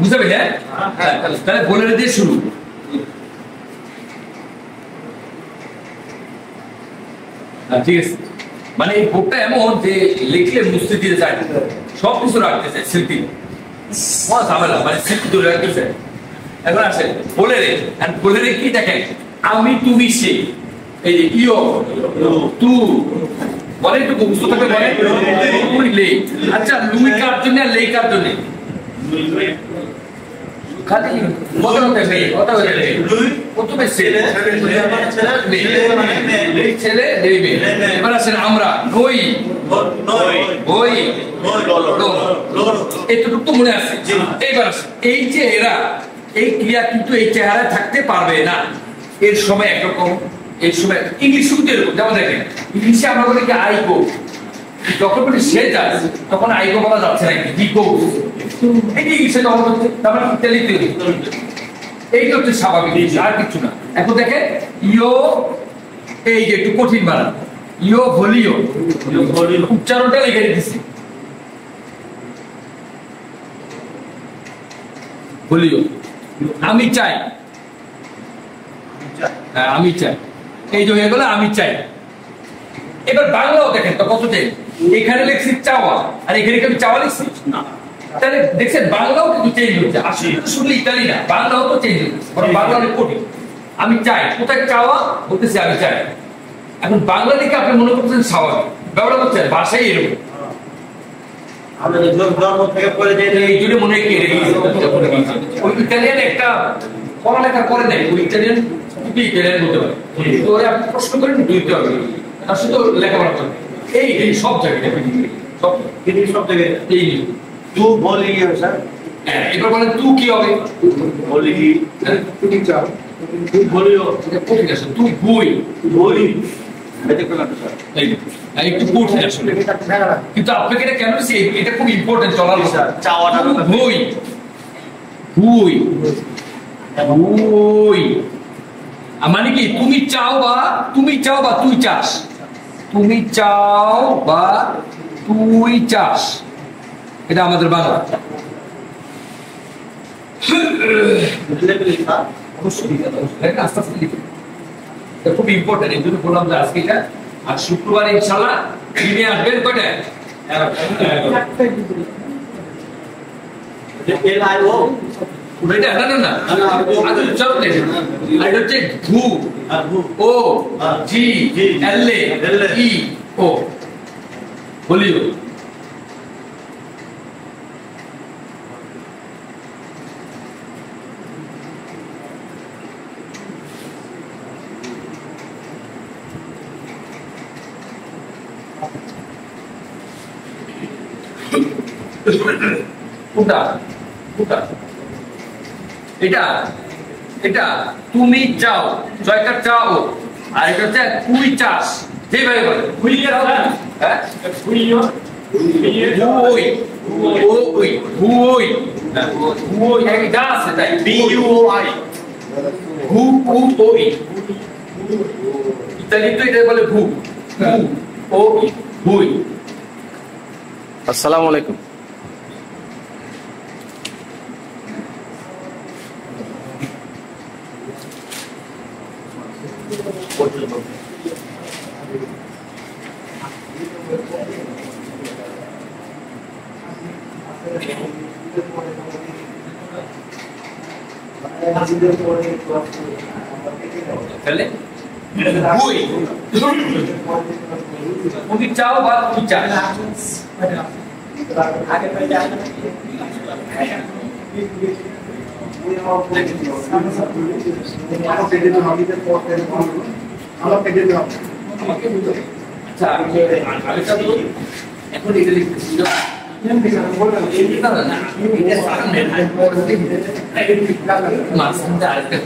বুঝতে পেলে? তাহলে বোলেরো দিয়ে শুরু। ঠিক আছে, মানে এই বুকটা এমন যে লিখলে মুছতে দিয়ে যায়, সব কিছু রাখতেছে স্মৃতি, ঝামেলা মানে স্মৃতি ধরে রাখতেছে। এখন আসে বোলেরে, আর বোলেরে কি দেখেন, আমি তুমি সে, এই যে ইয়ো তু বলে, একটু বুঝতে থাকবে বলে লে। আচ্ছা লুই কার জন্য আর লে কার জন্য? খালি কথা বলতে কথা বলতে প্রথমে ছেলে ছেলে দেবে। এবার আসেন আমরা নই বই এতটুকু তো মনে আছে। এইবার এই যে এরা এই ক্রিয়া কিন্তু এই চেহারায় থাকতে পারবে না, এর সময় একরকম, এর সময় ইংলিশ শুরুতে এরকম। যেমন দেখেন ইংলিশে আমরা বলি কি আই গো, যখন বলি সে যায় তখন আই গো বলা যাচ্ছে না, হি গোস। এই যে ইংলিশে তখন হচ্ছে, তারপরে ইতালিতে এইটা হচ্ছে স্বাভাবিক, আর কিছু না। এখন দেখেন ইয়ো, এই যে একটু কঠিন বানান, ইয়ো ভলিও, উচ্চারণটা লিখে দিচ্ছি ভলিও। আমি চাই, হ্যাঁ আমি চাই, এই যে হয়ে গেল আমি চাই। এবার বাংলাও দেখেন তো কত চাই, এখানে লিখছি চাওয়া আর এখানে কি আমি চাওয়া লিখছি না, তাহলে দেখছেন বাংলাও কিন্তু চেঞ্জ হচ্ছে। আসলে তো শুধু ইতালি না, বাংলাও তো চেঞ্জ হচ্ছে, বরং বাংলা অনেক কঠিন। আমি চাই, কোথায় চাওয়া বলতেছি আমি চাই। এখন বাংলা লিখে আপনি মনে করছেন স্বাভাবিক, ব্যবহার করছেন ভাষাই এরকম। এই জন্য মনে হয় কি ওই ইতালিয়ান একটা পড়ালেখা করে নেয়, ওই ইতালিয়ান ইতালিয়ান বলতে পারে, তো আপনি প্রশ্ন করেন বুঝতে হবে, তার শুধু লেখাপড়া করবে। এই সব জায়গায় সব জায়গায় এই তু বলি স্যার। এবার বলেন তু কি হবে? বলি তুমি চাও, তু বলিও কঠিন আছে, তু বই বই একটু কঠিন আসলে, কিন্তু আপনাকে এটা কেন দিচ্ছি, এটা খুব ইম্পর্টেন্ট চলার চাওয়াটা। বই বই বই মানে কি তুমি চাও বা তুই চাস, তুমি চাও বা তুই চাস, এটা আমাদের বাংলা। আস্তে আস্তে লিখে, খুব ইম্পর্টেন্ট, এই জন্য বললাম যে আজকে এটা। আর শুক্রবার ইনশাল্লাহ দিনে আসবেন কয়টায়? বলিও এটা এটা তুমি চাও, জয়কার চাও, আর এটা হচ্ছে তুই চাস, যেভাবে বলে আসসালামু আলাইকুম। তুমি চাও বা তুই চাস, এখন এটা লিখতেছি আরেকটা